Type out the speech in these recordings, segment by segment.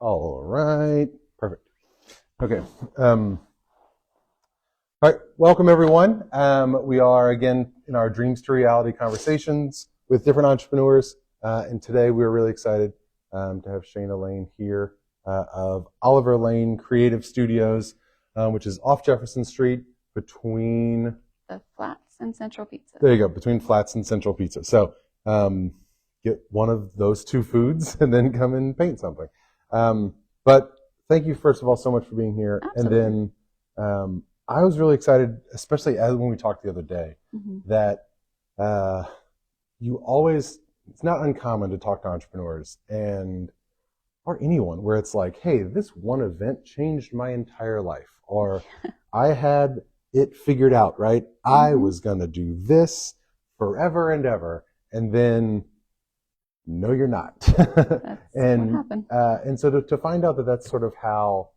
All right. Perfect. Okay. All right. Welcome, everyone. We are again in our Dreams to Reality conversations with different entrepreneurs. And today we're really excited to have Shayna Lane here of Oliver Lane Creative Studios, which is off Jefferson Street between the Flats and Central Pizza. There you go, between Flats and Central Pizza. So get one of those two foods and then come and paint something. But thank you, first of all, so much for being here. Absolutely. And then I was really excited, especially when we talked the other day, that you always, it's not uncommon to talk to entrepreneurs or anyone where it's like, hey, this one event changed my entire life, or I had it figured out, right? I was going to do this forever and ever, and then no, you're not. That's and what happened. And so to find out that that's sort of how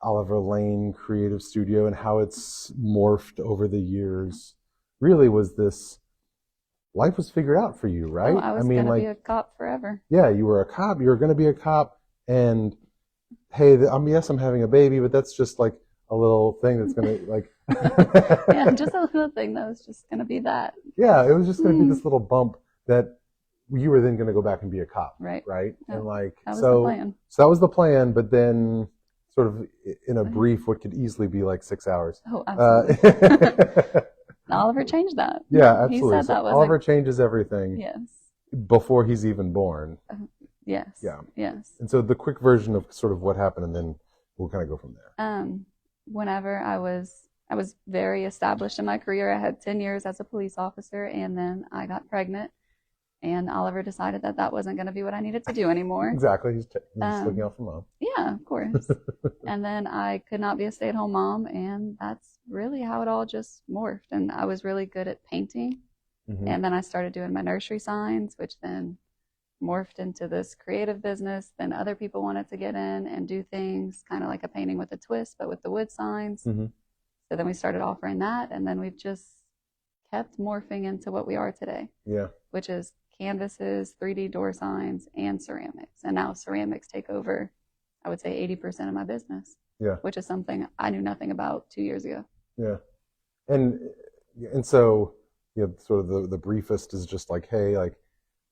Oliver Lane Creative Studio and how it's morphed over the years really was this life was figured out for you, right? Oh, I was going to be a cop forever. Yeah, you were a cop. You were going to be a cop, and hey, yes, I'm having a baby, but that's just like a little thing that's going to like. Yeah, just a little thing that was just going to be that. Yeah, it was just going to be this little bump that you were then going to go back and be a cop, right? Right, yeah. And like that was the plan. So that was the plan, but then sort of in a brief, what could easily be like 6 hours. Oh, absolutely. Oliver changed that. Yeah, absolutely. He said that was Oliver changes everything. Yes. Before he's even born. Yes. Yeah. Yes. And so the quick version of sort of what happened, and then we'll kind of go from there. Whenever I was very established in my career. I had 10 years as a police officer, and then I got pregnant. And Oliver decided that wasn't going to be what I needed to do anymore. Exactly. He's looking out for mom. Yeah, of course. And then I could not be a stay-at-home mom, and that's really how it all just morphed. And I was really good at painting. And then I started doing my nursery signs, which then morphed into this creative business. Then other people wanted to get in and do things kind of like a painting with a twist, but with the wood signs. So then we started offering that, and then we've just kept morphing into what we are today. Yeah. Which is canvases, 3D door signs, and ceramics. And now ceramics take over, I would say, 80% of my business. Yeah. Which is something I knew nothing about 2 years ago. Yeah. And so, sort of the briefest is just like, hey, like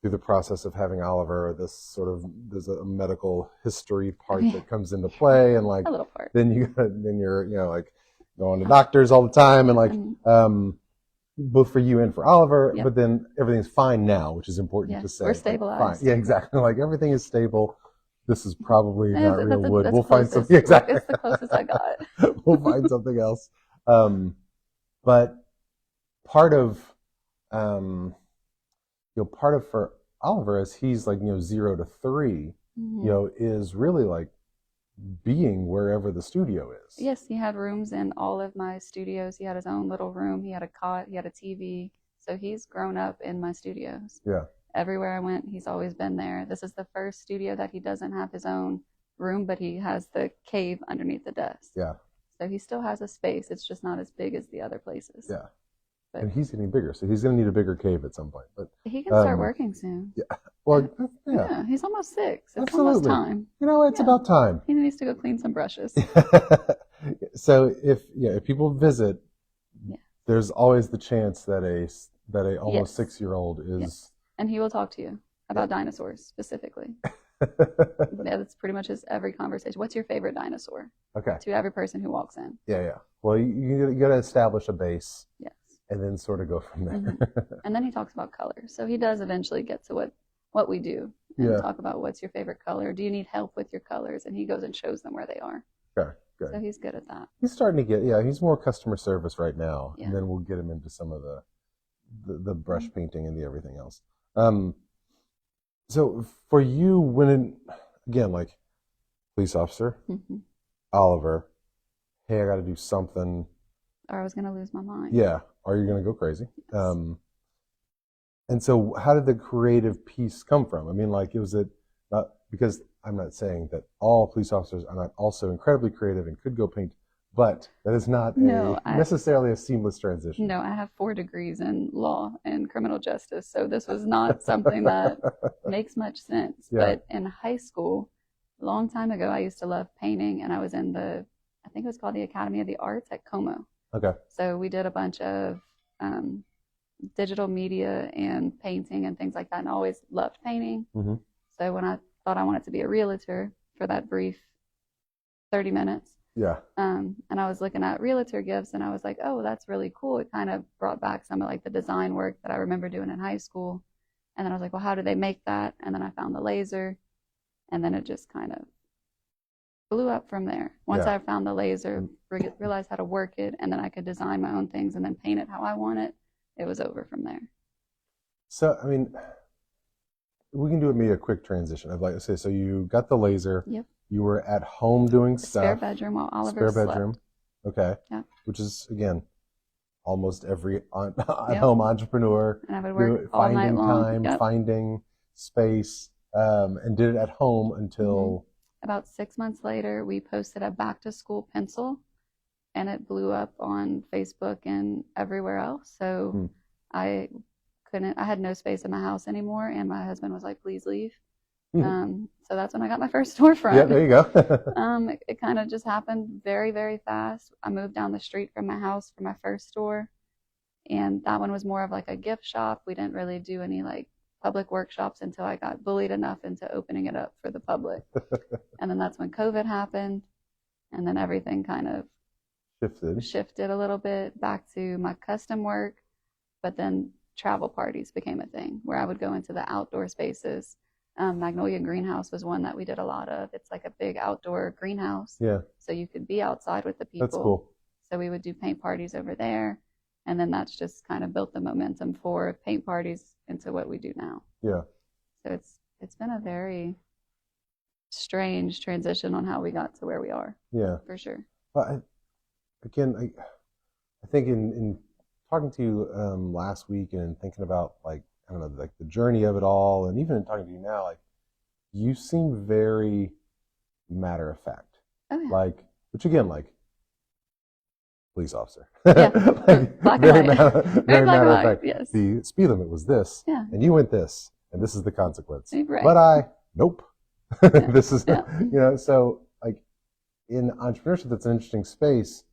through the process of having Oliver, there's a medical history part that comes into play, and like a little part. Then you're like going to doctors all the time, and like both for you and for Oliver, but then everything's fine now, which is important to say. We're stabilized. Like, fine. Yeah, exactly. Like everything is stable. This is probably not real wood. We'll find something. Exactly. It's the closest I got. We'll find something else. But part of for Oliver, as he's like 0 to 3, is really like being wherever the studio is. Yes, he had rooms in all of my studios. He had his own little room. He had a cot. He had a TV. So he's grown up in my studios. Yeah. Everywhere I went, he's always been there. This is the first studio that he doesn't have his own room, but he has the cave underneath the desk. Yeah. So he still has a space. It's just not as big as the other places. Yeah. But, and he's getting bigger, so he's going to need a bigger cave at some point. But he can start working soon. Yeah. Well, yeah. He's almost 6. It's Absolutely. Almost time. It's about time. He needs to go clean some brushes. So if people visit, there's always the chance that a almost 6-year-old is. Yes. And he will talk to you about dinosaurs specifically. That's pretty much his every conversation. What's your favorite dinosaur? Okay. To every person who walks in. Yeah. Well, you got to establish a base. Yes. And then sort of go from there. And then he talks about color. So he does eventually get to what we do and talk about what's your favorite color. Do you need help with your colors? And he goes and shows them where they are. Okay, good. So he's good at that. He's starting to get, he's more customer service right now. Yeah. And then we'll get him into some of the brush painting and the everything else. So for you, again, like police officer, Oliver, hey, I got to do something. Or I was going to lose my mind. Yeah. Or you're going to go crazy. Yes. And so how did the creative piece come from? I mean, like, was it not, because I'm not saying that all police officers are not also incredibly creative and could go paint, but that is not necessarily a seamless transition. No, I have 4 degrees in law and criminal justice, so this was not something that makes much sense. Yeah. But in high school, a long time ago, I used to love painting, and I was in I think it was called the Academy of the Arts at Como. Okay. So we did a bunch of um, digital media and painting and things like that, and I always loved painting. Mm-hmm. So when I thought I wanted to be a realtor for that brief 30 minutes, Yeah. and I was looking at realtor gifts, and I was like, oh, that's really cool. It kind of brought back some of like the design work that I remember doing in high school. And then I was like, well, how do they make that? And then I found the laser, and then it just kind of blew up from there. Once Yeah. I found the laser, realized how to work it, and then I could design my own things and then paint it how I want it, it was over from there. So, I mean, we can do it maybe a quick transition. I'd like to say, so you got the laser. Yep. You were at home doing Spare stuff. bedroom while Oliver Spare bedroom. slept. Okay. Yeah. Which is, again, almost every Yep. at-home entrepreneur. And I would work all night Finding long. time, Yep. finding space, and did it at home until About 6 months later, we posted a back to school pencil, and it blew up on Facebook and everywhere else. So I had no space in my house anymore, and my husband was like, please leave. So that's when I got my first storefront. Yeah, there you go. It kind of just happened very, very fast. I moved down the street from my house for my first store, and that one was more of like a gift shop. We didn't really do any like public workshops until I got bullied enough into opening it up for the public. And then that's when COVID happened, and then everything kind of shifted a little bit back to my custom work. But then travel parties became a thing where I would go into the outdoor spaces. Magnolia Greenhouse was one that we did a lot of. It's like a big outdoor greenhouse. Yeah. So you could be outside with the people. That's cool. So we would do paint parties over there. And then that's just kind of built the momentum for paint parties into what we do now. Yeah. So it's been a very strange transition on how we got to where we are. Yeah. For sure. But I think in talking to you last week and thinking about like, I don't know, like the journey of it all, and even in talking to you now, like you seem very matter of fact. Oh, yeah. Like, which again, like police officer. Yeah. Like, black very and white. very matter of fact. Yes. The speed limit was this, Yeah. and you went this, and this is the consequence. Right. But nope. Yeah. This is, Yeah. so like in entrepreneurship, that's an interesting space.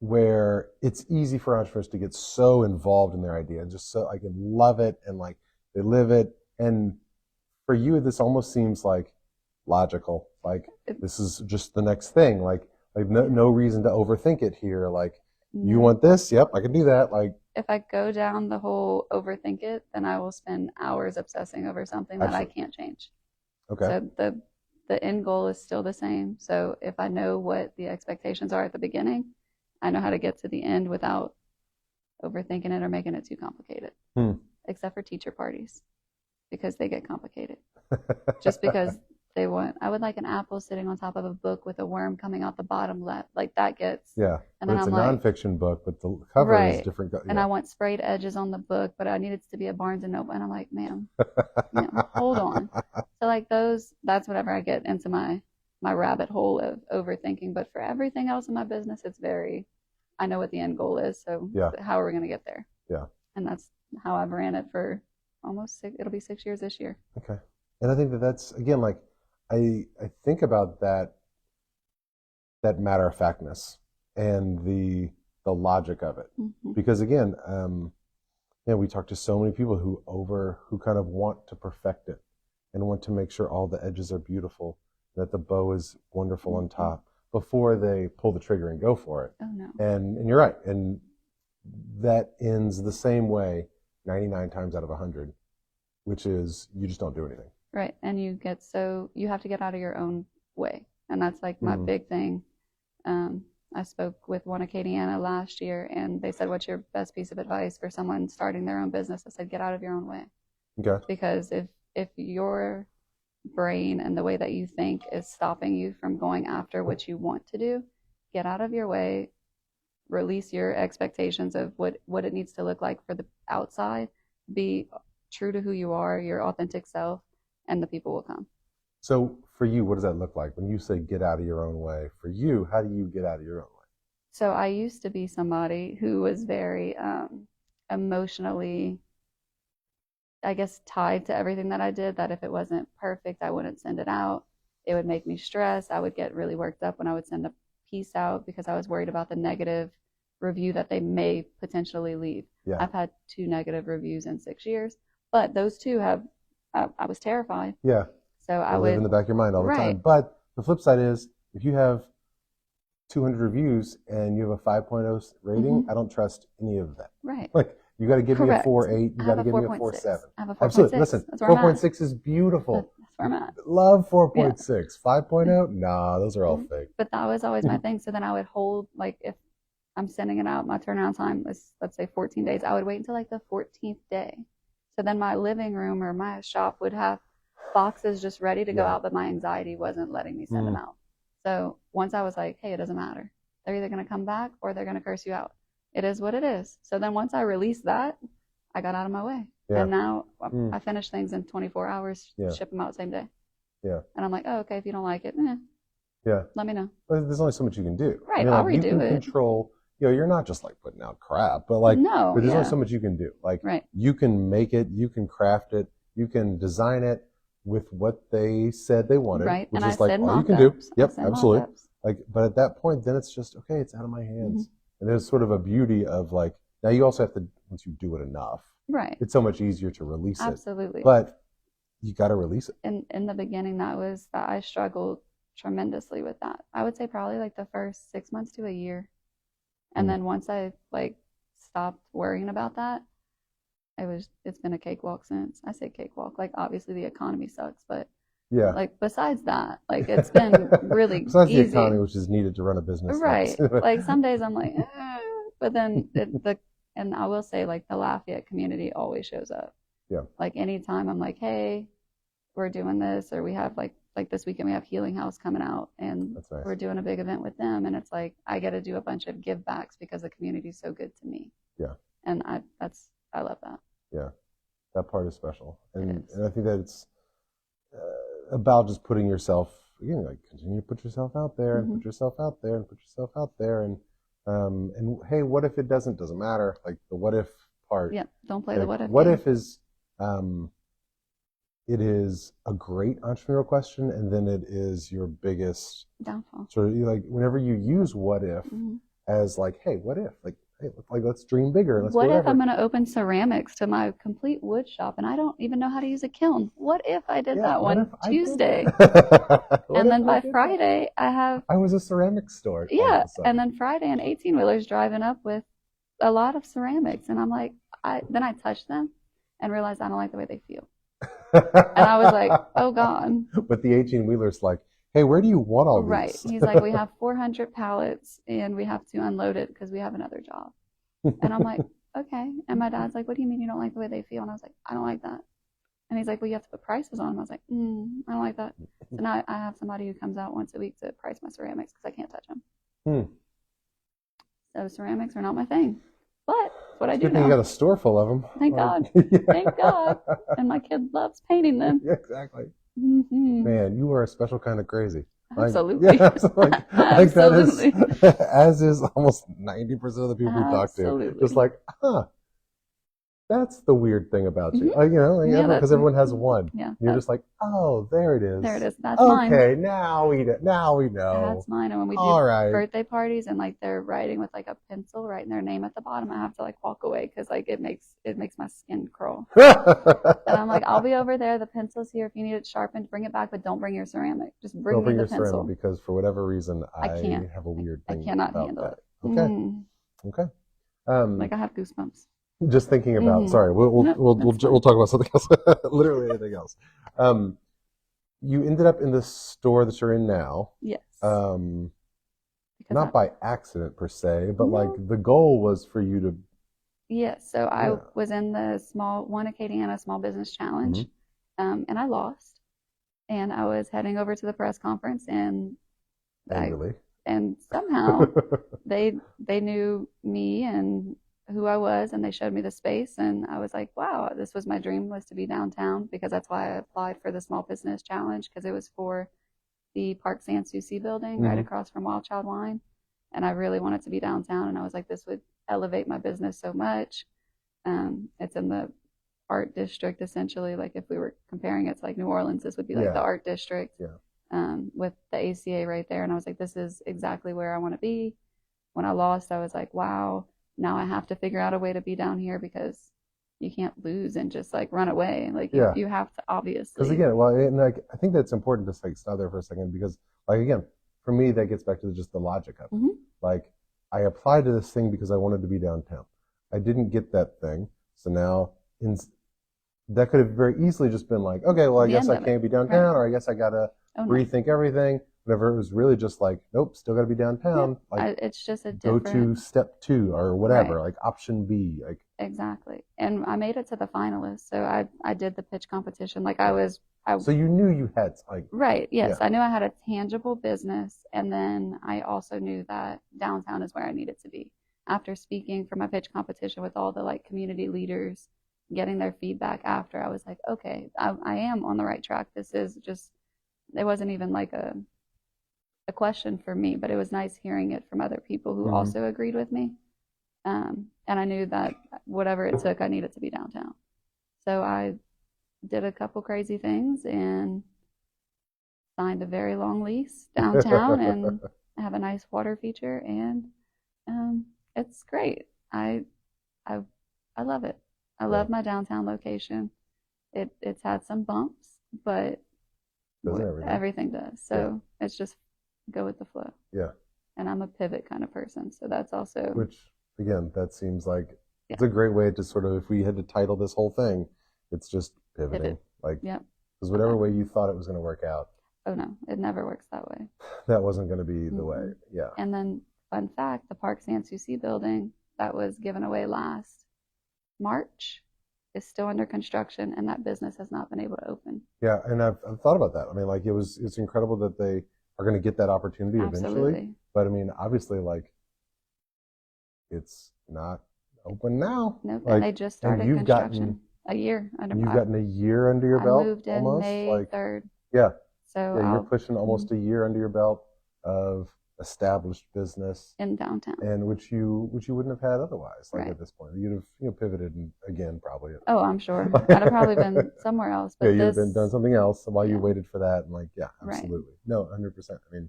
Where it's easy for entrepreneurs to get so involved in their idea and just so I can love it and like they live it. And for you, this almost seems like logical. Like this is just the next thing. Like no reason to overthink it here. Like you want this? Yep, I can do that. Like if I go down the whole overthink it, then I will spend hours obsessing over something that I can't change. Okay. So the end goal is still the same. So if I know what the expectations are at the beginning, I know how to get to the end without overthinking it or making it too complicated. Except for teacher parties, because they get complicated. Just because I would like an apple sitting on top of a book with a worm coming out the bottom left. Like that gets. Yeah. And but then it's I'm a like, nonfiction book, but the cover is different. Yeah. And I want sprayed edges on the book, but I need it to be a Barnes and Noble. And I'm like, ma'am, hold on. So like that's whenever I get into my rabbit hole of overthinking. But for everything else in my business, I know what the end goal is. So how are we going to get there? Yeah. And that's how I've ran it for almost it'll be 6 years this year. Okay. And I think that's, again, like, I think about that matter of factness and the logic of it. Mm-hmm. Because again, we talk to so many people who kind of want to perfect it and want to make sure all the edges are beautiful, that the bow is wonderful on top before they pull the trigger and go for it. Oh no. And you're right. And that ends the same way 99 times out of 100, which is you just don't do anything. Right. And you have to get out of your own way. And that's like my big thing. I spoke with one Acadiana last year, and they said, what's your best piece of advice for someone starting their own business? I said, get out of your own way. Okay. Because if your brain and the way that you think is stopping you from going after what you want to do, get out of your way, release your expectations of what it needs to look like for the outside, be true to who you are, your authentic self, and the people will come. So for you, what does that look like? When you say get out of your own way, for you, how do you get out of your own way? So I used to be somebody who was very emotionally I guess, tied to everything that I did, that if it wasn't perfect, I wouldn't send it out. It would make me stress. I would get really worked up when I would send a piece out because I was worried about the negative review that they may potentially leave. Yeah. I've had 2 negative reviews in 6 years, but those 2 have, I was terrified. Yeah. So I They would live in the back of your mind all the right. time. But the flip side is, if you have 200 reviews and you have a 5.0 rating, I don't trust any of that. Right. Like, you got to give Correct. me a 4.8. You got to give me a 4.7. I have a 4.6. Absolutely. Listen, 4.6 is beautiful. That's where I'm at. Love 4.6. 5.0? Nah, those are all fake. But that was always my thing. So then I would hold, like, if I'm sending it out, my turnaround time is, let's say, 14 days. I would wait until like the 14th day. So then my living room or my shop would have boxes just ready to go out, but my anxiety wasn't letting me send them out. So once I was like, hey, it doesn't matter. They're either going to come back or they're going to curse you out. It is what it is. So then once I released that, I got out of my way. Yeah. And now I finish things in 24 hours, ship them out same day. Yeah. And I'm like, oh, okay, if you don't like it, let me know. But there's only so much you can do. Right, I'll redo it. You can control, you're not just like putting out crap, but like, no, but there's only so much you can do. Like, you can make it, you can craft it, you can design it with what they said they wanted. Right, which and is like all you can do. Yep, absolutely. Like, but at that point, then it's just, okay, it's out of my hands. And there's sort of a beauty of like, now you also have to, once you do it enough, right, it's so much easier to release it. Absolutely. But you got to release it. In the beginning, that I struggled tremendously with that. I would say probably like the first 6 months to a year. And then once I like stopped worrying about that, it's been a cakewalk since. I say cakewalk, like obviously the economy sucks, but like besides that, like it's been really besides easy. The economy, which is needed to run a business. Right. Like some days I'm like, but then and I will say, like, the Lafayette community always shows up. Yeah. Like anytime I'm like, hey, we're doing this, or we have like this weekend we have Healing House coming out, and nice. We're doing a big event with them, and it's like I get to do a bunch of give backs because the community is so good to me. Yeah. And I love that. Yeah, that part is special, and I think that it's about just putting yourself, again, like continue to put yourself out there and put yourself out there and put yourself out there, and hey, what if it doesn't matter, like the what if part. Yeah, don't play the what if. What if is it is a great entrepreneurial question, and then it is your biggest downfall. So like whenever you use what if as like, hey, what if, like, hey, like let's dream bigger. Let's what if I'm going to open ceramics to my complete wood shop and I don't even know how to use a kiln? What if I did that one Tuesday? And then by Friday, I was a ceramics store. Yeah, and then Friday, an 18-wheeler's driving up with a lot of ceramics, and I'm like, then I touched them and realized I don't like the way they feel. And I was like, oh God. But the 18-wheeler's like, hey, where do you want all these? Right. He's like, we have 400 pallets and we have to unload it because we have another job. And I'm like, okay. And my dad's like, what do you mean you don't like the way they feel? And I was like, I don't like that. And he's like, well, you have to put prices on them. I was like, I don't like that. So now I have somebody who comes out once a week to price my ceramics because I can't touch them. So ceramics are not my thing. But it's what I do now. You got a store full of them. Thank God. Thank God. And my kid loves painting them. Yeah, exactly. Man, you are a special kind of crazy. Absolutely. Yeah, like Absolutely. That is, as is almost 90% of the people we talk to. Just like, that's the weird thing about you. Like, because everyone has one. Yeah. You're just like, oh, there it is. There it is. That's mine. Okay, now we know. That's mine. And when we do birthday parties and like they're writing with like a pencil, writing their name at the bottom, I have to like walk away because like it makes my skin crawl. And I'm like, I'll be over there. The pencil's here. If you need it sharpened, bring it back, but don't bring your ceramic. Just bring me the pencil. Ceramic because for whatever reason I have a weird thing. I cannot handle it. Okay. Like I have goosebumps. Just thinking about. Sorry, we'll talk about something else. Literally anything else. You ended up in the store that you're in now. Yes. Not by accident per se, but like the goal was for you to. Yes. So I was in the One Acadiana Small Business Challenge, and I lost. And I was heading over to the press conference, and somehow they knew me and who I was, and they showed me the space, and I was like, wow, this was my dream, was to be downtown, because that's why I applied for the Small Business Challenge, because it was for the Park San Souci building right across from Wild Child Wine, and I really wanted to be downtown, and I was like, this would elevate my business so much. It's in the art district essentially. Like if we were comparing it to like New Orleans, this would be like the art district. With the ACA right there. And I was like, this is exactly where I want to be. When I lost, I was like, wow, now I have to figure out a way to be down here because you can't lose and just like run away. Like you have to obviously. Because again, well, and like I think that's important to like stop there for a second because like again, for me that gets back to just the logic of it. Like I applied to this thing because I wanted to be downtown. I didn't get that thing, so now that could have very easily just been like, okay, well I guess I can't be downtown, or I guess I gotta rethink everything. Whenever it was really just like, nope, still got to be downtown. Like it's just a different go to step 2 or whatever, like option B. Like exactly. And I made it to the finalists, so I did the pitch competition. Like so you knew you had like yes, I knew I had a tangible business, and then I also knew that downtown is where I needed to be. After speaking for my pitch competition with all the like community leaders, getting their feedback after, I was like, okay, I am on the right track. This is just, it wasn't even like a question for me, but it was nice hearing it from other people who also agreed with me. And I knew that whatever it took, I needed to be downtown. So I did a couple crazy things and signed a very long lease downtown and have a nice water feature, and it's great. I love it. I love my downtown location. It's had some bumps, but everything does. So it's just go with the flow. Yeah. And I'm a pivot kind of person, so that's also which again, that seems like it's a great way to sort of, if we had to title this whole thing, it's just pivoting. Like because whatever way you thought it was going to work out. Oh no, it never works that way. That wasn't going to be the way. Yeah. And then fun fact, the Park Sanssouci building that was given away last March is still under construction, and that business has not been able to open. Yeah, and I've thought about that. I mean, like it's incredible that they are going to get that opportunity eventually. But I mean, obviously, like it's not open now. Nope, like, and they just started construction a year under. You've gotten a year under your belt. I moved in almost, May 3rd. Yeah. So you're pushing almost a year under your belt of established business in downtown, and which you wouldn't have had otherwise. Like at this point, you'd have pivoted again probably. Oh, I'm sure I'd have probably been somewhere else. But you'd have been done something else while you waited for that. And like, absolutely, no, 100%. I mean,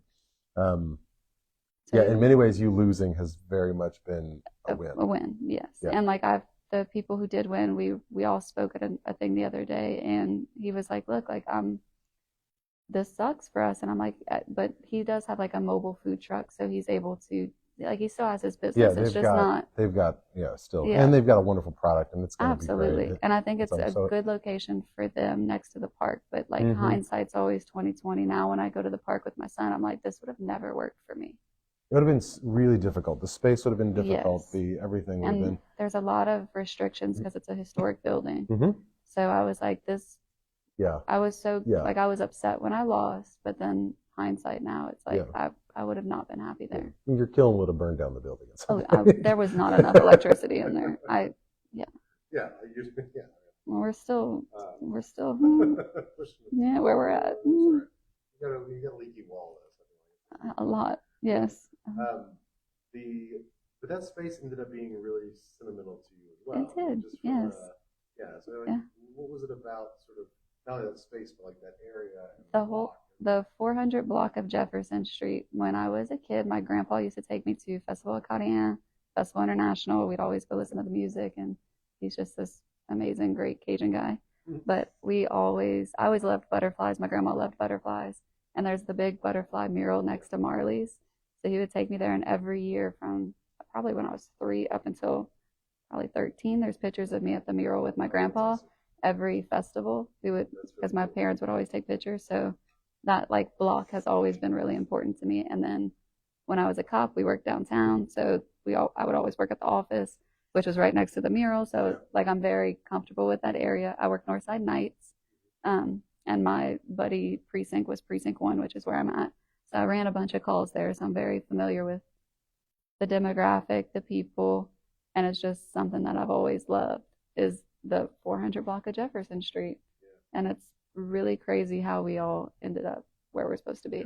in many ways, you losing has very much been a win. A win, yes. Yeah. And like the people who did win, we all spoke at a thing the other day, and he was like, "Look, like this sucks for us," and I'm like, but he does have like a mobile food truck, so he's able to, like, he still has his business. It's just not. They've got and they've got a wonderful product, and it's going to be great. And I think it's a good location for them next to the park. But like hindsight's always 20/20. Now when I go to the park with my son, I'm like, this would have never worked for me. It would have been really difficult. The space would have been difficult. Everything would have been. There's a lot of restrictions because it's a historic building. So I was like, this. Yeah. I was like, I was upset when I lost, but then hindsight now, it's like I would have not been happy there. Your kiln would have burned down the building. There was not enough electricity in there. We're still where we're at. You got a leaky wall. A lot, yes. But that space ended up being really sentimental to you as well. It did, yes. So what was it about sort of not only that space, but like that area? The 400 block of Jefferson Street. When I was a kid, my grandpa used to take me to Festival Acadien, Festival International. We'd always go listen to the music, and he's just this amazing, great Cajun guy. But I always loved butterflies. My grandma loved butterflies. And there's the big butterfly mural next to Marley's. So he would take me there, and every year from probably when I was 3 up until probably 13, there's pictures of me at the mural with my grandpa. Every festival, because my parents would always take pictures. So that like block has always been really important to me. And then when I was a cop, we worked downtown. So I would always work at the office, which was right next to the mural. So like I'm very comfortable with that area. I work Northside nights. And my buddy precinct was Precinct 1, which is where I'm at. So I ran a bunch of calls there. So I'm very familiar with the demographic, the people, and it's just something that I've always loved is the 400 block of Jefferson Street. And it's really crazy how we all ended up where we're supposed to be.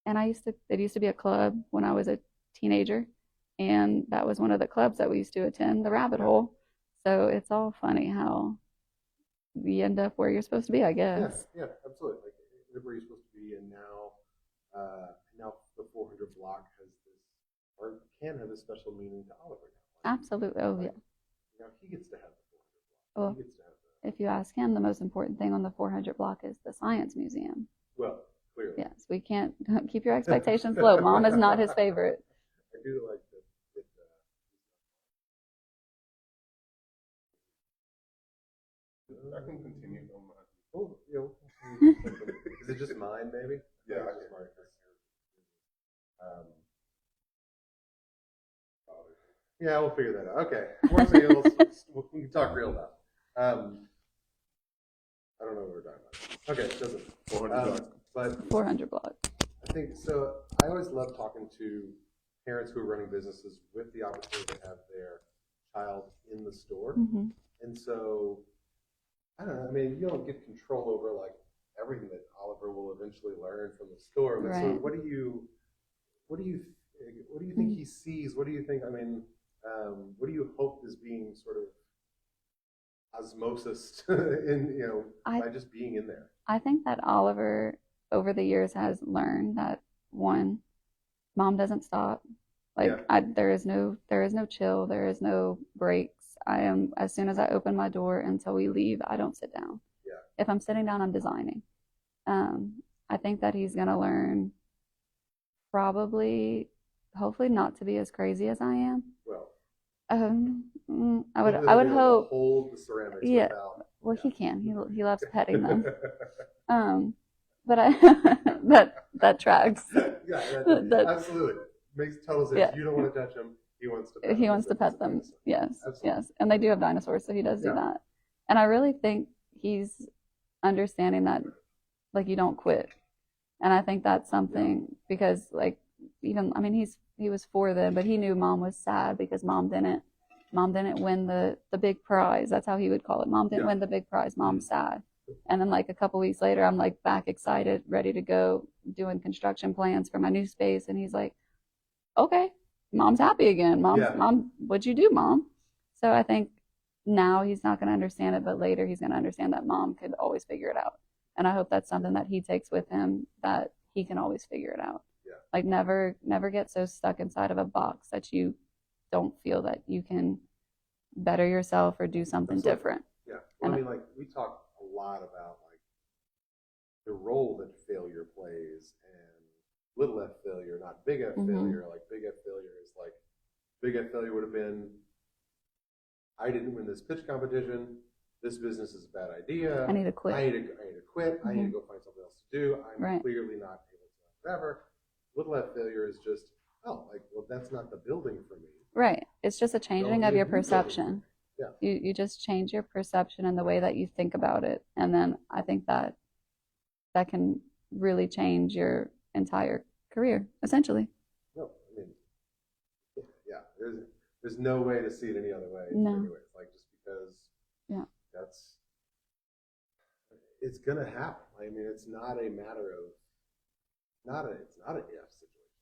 And it used to be a club when I was a teenager. And that was one of the clubs that we used to attend, the Rabbit Hole. So it's all funny how you end up where you're supposed to be, I guess. Yeah, absolutely. Like where you're supposed to be, and now the 400 block has this, or can have a special meaning to Oliver now. Absolutely. Oh, yeah. Now he gets to have the 400 block. Well, He gets to have the. if you ask him, the most important thing on the 400 block is the Science Museum. Well, clearly. Yes, we can't keep your expectations low. Mom is not his favorite. I do like that. I can continue. Oh, is it just mine, maybe? Yeah, I just Marcus. Yeah, we'll figure that out. Okay, more sales. We can talk real now. I don't know what we're talking about. Okay, it doesn't. 400 but 400 block. I think so. I always love talking to parents who are running businesses with the opportunity to have their child in the store, and so I don't know. I mean, you don't get control over like everything that Oliver will eventually learn from the store. But so, what do you think he sees? What do you think? I mean, what do you hope is being sort of osmosis in by just being in there? I think that Oliver over the years has learned that one, mom doesn't stop. Like there is no chill, there is no breaks. I am, as soon as I open my door until we leave, I don't sit down. Yeah. If I'm sitting down, I'm designing. I think that he's gonna learn probably, hopefully not to be as crazy as I am. Well, I would hope. Hold the ceramics. Yeah. Well, he can. He loves petting them. But that tracks. Yeah, absolutely makes total sense. Yeah. You don't want to touch him. He wants to pet them. Yes, absolutely. Yes, and they do have dinosaurs, so he does do that. And I really think he's understanding that, like, you don't quit. And I think that's something because, like, even I mean, he was 4 then, but he knew mom was sad because mom didn't win the big prize. That's how he would call it. Mom didn't win the big prize. Mom's sad. And then like a couple weeks later, I'm like back excited, ready to go, doing construction plans for my new space. And he's like, okay, mom's happy again. Mom, what'd you do, mom? So I think now he's not going to understand it, but later he's going to understand that mom could always figure it out. And I hope that's something that he takes with him, that he can always figure it out. Yeah. Like never get so stuck inside of a box that you don't feel that you can better yourself or do something different. Yeah. Well, I mean, like we talk a lot about like the role that failure plays, and little f failure, not big F failure. Like big F failure is like big F failure would have been, I didn't win this pitch competition. This business is a bad idea. I need to quit. I need to quit. I need to go find something else to do. I'm clearly not able to whatever. Little f failure is just, well, that's not the building for me. Right. It's just a changing of your perception. Yeah. You just change your perception and the way that you think about it. And then I think that can really change your entire career, essentially. No, I mean, yeah, there's no way to see it any other way. No. Anyway, like just because it's gonna happen. I mean, it's not a matter of it's not an if situation.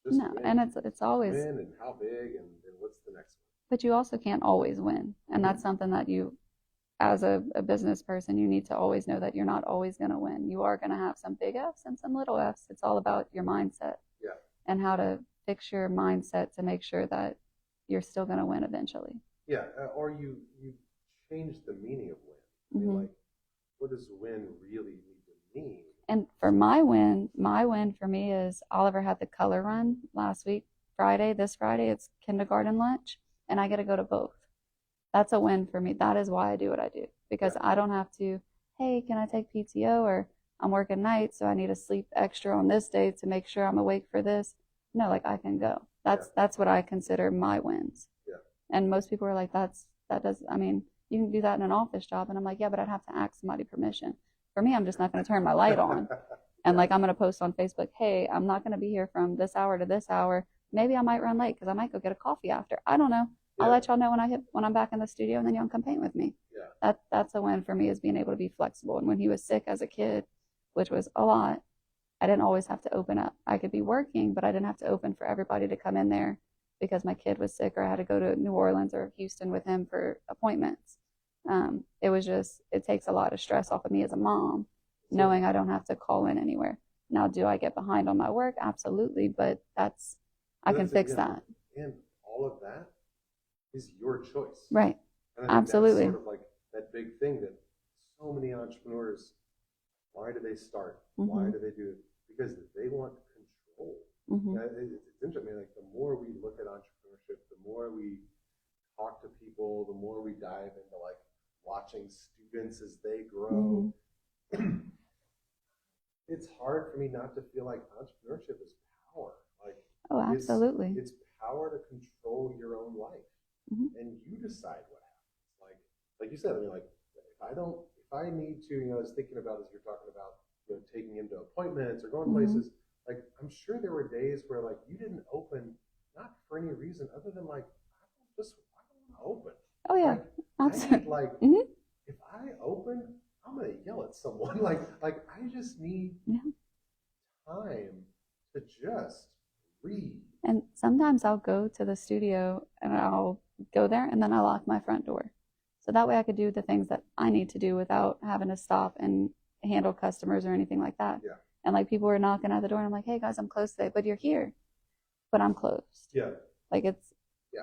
Just no, and it's always win and how big and what's the next one. But you also can't always win, and that's something that you, as a business person, you need to always know that you're not always going to win. You are going to have some big F's and some little F's. It's all about your mindset. Yeah. And how to fix your mindset to make sure that you're still going to win eventually. Yeah, or you change the meaning of win. I mean, like, what does win really need to mean? And for my win for me is Oliver had the color run last week, this Friday, it's kindergarten lunch, and I get to go to both. That's a win for me. That is why I do what I do, because I don't have to, hey, can I take PTO, or I'm working nights, so I need to sleep extra on this day to make sure I'm awake for this. No, like I can go. That's what I consider my wins. Yeah. And most people are like, I mean, you can do that in an office job. And I'm like, yeah, but I'd have to ask somebody permission. For me, I'm just not going to turn my light on. And like, I'm going to post on Facebook, hey, I'm not going to be here from this hour to this hour. Maybe I might run late because I might go get a coffee after. I don't know. Yeah. I'll let y'all know when I'm back in the studio, and then y'all can come paint with me. Yeah. That's a win for me, is being able to be flexible. And when he was sick as a kid, which was a lot, I didn't always have to open up. I could be working, but I didn't have to open for everybody to come in there because my kid was sick or I had to go to New Orleans or Houston with him for appointments. It takes a lot of stress off of me as a mom, knowing I don't have to call in anywhere. Now, do I get behind on my work? Absolutely, but I can fix that. And all of that is your choice. Right. And I think Absolutely. that's sort of like that big thing that so many entrepreneurs, why do they start? Why do they do it? Because they want control. It's interesting. Like the more we look at entrepreneurship, the more we talk to people, the more we dive into like watching students as they grow. It's hard for me not to feel like entrepreneurship is power. Like, oh, absolutely. It's power to control your own life, and you decide what happens. Like you said, I mean, like if I need to, I was thinking about as you're talking about, taking him to appointments or going places. Like, I'm sure there were days where like you didn't open, not for any reason other than like I don't want to open. Oh yeah, like, absolutely. I need, like if I open, I'm gonna yell at someone. like I just need time to just read. And sometimes I'll go to the studio and I'll go there and then I lock my front door. So that way I could do the things that I need to do without having to stop and handle customers or anything like that. Yeah. And like people were knocking at the door and I'm like, hey guys, I'm closed today, but you're here. But I'm closed. Yeah. Like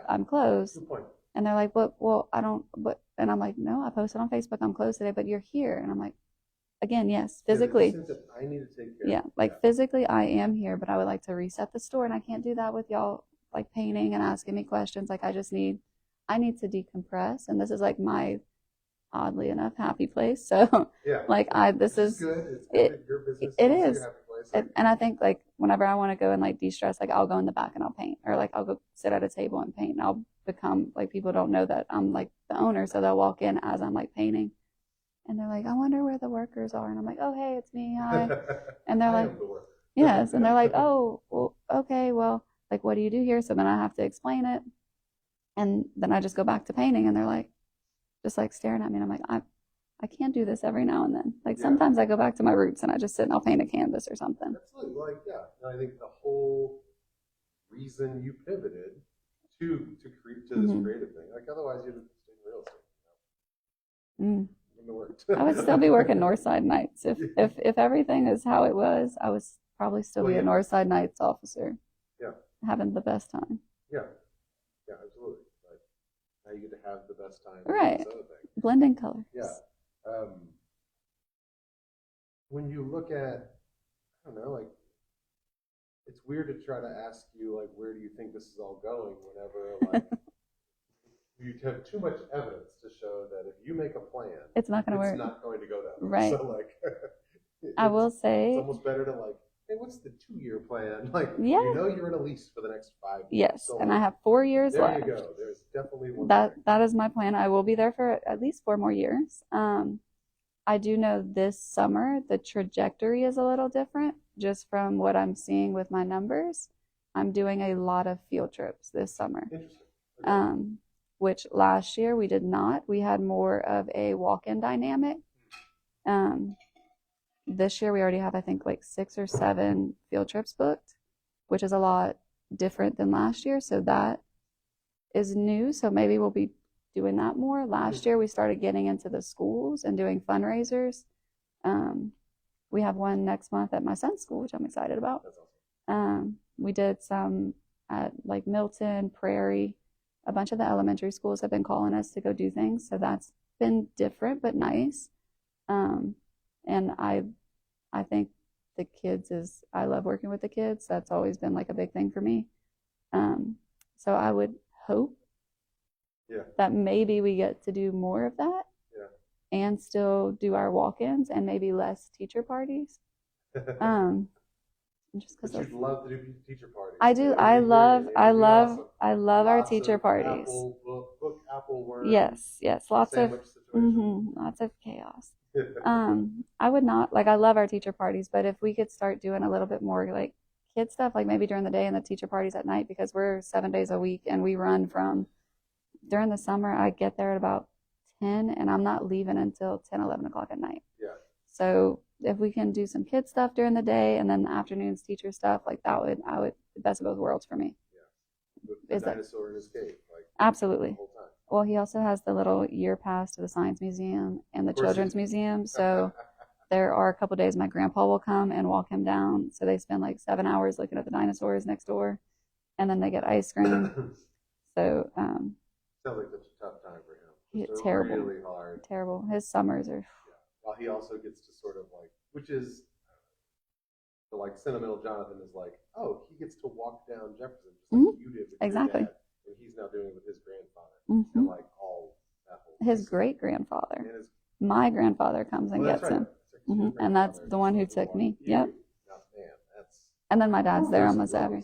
I'm closed. Good point. And they're like, and I'm like, no, I posted on Facebook, I'm closed today, but you're here. And I'm like, again, yes, physically. Yeah, that I need to take care of. Physically I am here, but I would like to reset the store and I can't do that with y'all like painting and asking me questions. Like I need to decompress. And this is like my, oddly enough, happy place. So like this is good. It's your business. It is. Your happy place. And I think like whenever I want to go and like de-stress, like I'll go in the back and I'll paint, or like I'll go sit at a table and paint, and I'll become like, people don't know that I'm like the owner, so they'll walk in as I'm like painting and they're like, I wonder where the workers are, and I'm like, oh hey, it's me, hi. And they're like, yes, and they're like, oh well, okay, well, like what do you do here? So then I have to explain it, and then I just go back to painting, and they're like just like staring at me, and I'm like, I can't do this every now and then. Like sometimes I go back to my roots and I just sit and I'll paint a canvas or something. Absolutely. Like, and I think the whole reason you pivoted to this creative thing, like otherwise you'd have stayed in real estate. Wouldn't have worked. I would still be working Northside Nights. If everything is how it was, I would probably still be a Northside Nights officer. Yeah. Having the best time. Yeah. Yeah, absolutely. Like now you get to have the best time. Right. Blending colors. Yeah. When you look at, I don't know, like, it's weird to try to ask you, like, where do you think this is all going whenever, like, you have too much evidence to show that if you make a plan, it's not going to work. It's not going to go that way. Right. So, like, I will say, it's almost better to, like, hey, what's the 2-year plan? Like, you're in a lease for the next 5 years. Yes, so, and I have 4 years left. There you go. There's definitely one. That is my plan. I will be there for at least 4 more years. I do know this summer the trajectory is a little different just from what I'm seeing with my numbers. I'm doing a lot of field trips this summer. Interesting. Okay. Which last year we did not. We had more of a walk-in dynamic. This year we already have, I think, like 6 or 7 field trips booked, which is a lot different than last year. So that is new. So maybe we'll be doing that more. Last year we started getting into the schools and doing fundraisers. We have one next month at my son's school, which I'm excited about. That's awesome. We did some at like Milton, Prairie. A bunch of the elementary schools have been calling us to go do things. So that's been different but nice. And I think the kids I love working with the kids. That's always been like a big thing for me. So I would hope that maybe we get to do more of that and still do our walk-ins and maybe less teacher parties. Just because you'd love to do teacher parties. I do. I love our teacher parties. Apple worm. Yes. Lots of chaos. I would not, like, I love our teacher parties, but if we could start doing a little bit more like kid stuff, like maybe during the day and the teacher parties at night, because we're 7 days a week and we run from, during the summer, I get there at about 10 and I'm not leaving until 10, 11 o'clock at night. Yeah. So if we can do some kid stuff during the day and then the afternoons teacher stuff, like that would, the best of both worlds for me. with the dinosaur in his cave, like absolutely. the whole time. Well, he also has the little year pass to the Science Museum and the Children's Museum. So there are a couple days my grandpa will come and walk him down. So they spend like 7 hours looking at the dinosaurs next door, and then they get ice cream. So sounds like that's a tough time for him. Just terrible, really hard. Terrible. His summers are. Yeah. While he also gets to sort of like, which is the like sentimental Jonathan is like, oh, he gets to walk down Jefferson just like you did with exactly. your dad, and he's now doing it with his grandfather, and like all that whole his great grandfather. My grandfather comes and gets him, and that's the one who took me. Yep. And then my dad's there almost every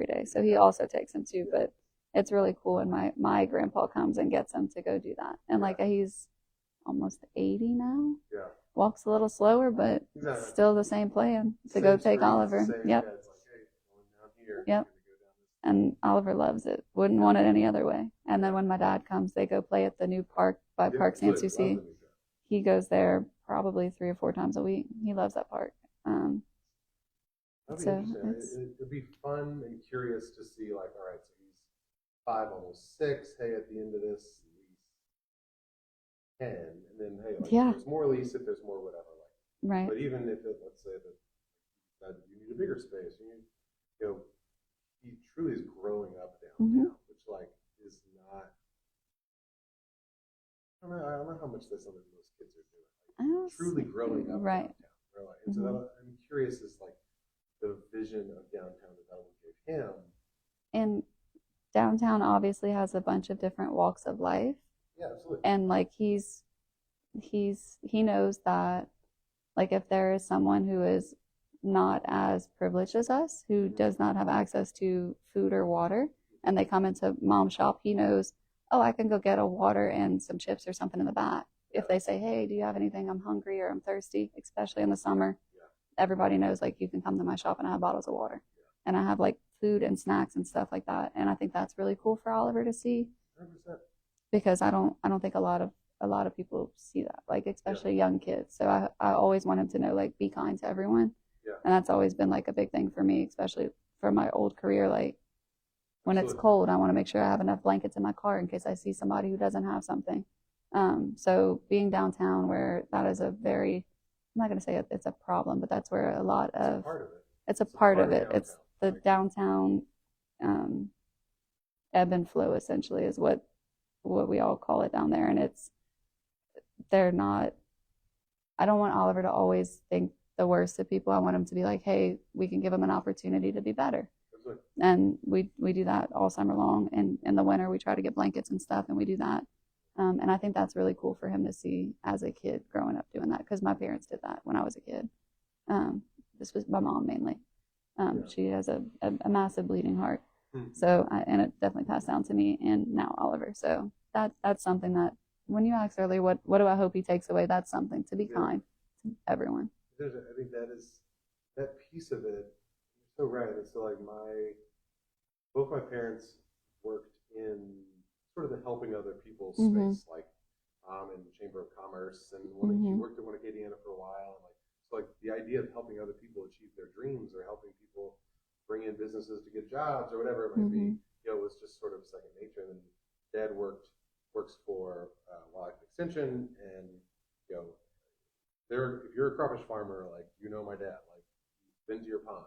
day, so he also takes him too. But it's really cool, and my grandpa comes and gets him to go do that. And like he's almost 80 now. Yeah. Walks a little slower, but still the same plan to go take Oliver. Yep. Yep. And Oliver loves it. Wouldn't want it any other way. And then when my dad comes, they go play at the new park by Park Sanssouci. He goes there probably 3 or 4 times a week. He loves that park. So it'd be fun and curious to see, like, all right, so he's 5, almost 6. Hey, at the end of this, he's 10, and then hey, like, there's more lease if there's more whatever. Like, right. But even if it, let's say that you need a bigger space, he truly is growing up downtown, which like is not. I don't know how much that's something most kids are doing. Like, truly growing up downtown. Like, and so I'm curious is like the vision of downtown that would give him. And downtown obviously has a bunch of different walks of life. Yeah, absolutely. And like he knows that like if there is someone who is not as privileged as us, who does not have access to food or water, and they come into mom's shop, he knows, oh, I can go get a water and some chips or something in the back. If they say, hey, do you have anything? I'm hungry or I'm thirsty, especially in the summer. Everybody knows like you can come to my shop and I have bottles of water. And I have like food and snacks and stuff like that. And I think that's really cool for Oliver to see. 100%. Because I don't think a lot of people see that, like especially young kids. So I always want him to know like be kind to everyone. Yeah. And that's always been like a big thing for me, especially for my old career. Like when it's cold, I want to make sure I have enough blankets in my car in case I see somebody who doesn't have something. So being downtown where that is a very, I'm not going to say it's a problem, but that's where a lot of, it's a part of it. It's the downtown ebb and flow essentially is what we all call it down there. And they're not, I don't want Oliver to always think the worst of people. I want him to be like, hey, we can give him an opportunity to be better. And we do that all summer long. And in the winter, we try to get blankets and stuff, and we do that. And I think that's really cool for him to see as a kid growing up doing that, because my parents did that when I was a kid. This was my mom mainly. She has a massive bleeding heart. So, and it definitely passed down to me and now Oliver. So that's something that when you asked earlier, what do I hope he takes away? That's something, to be kind to everyone. I think that piece of it. You're so right. It's so like both my parents worked in sort of the helping other people space, like in the Chamber of Commerce, and he worked at one Acadiana for a while, and like the idea of helping other people achieve their dreams or helping people bring in businesses to get jobs or whatever it might be, was just sort of second nature. And Dad works for Wildlife Extension, and if you're a crawfish farmer, like my dad, like you've been to your pond.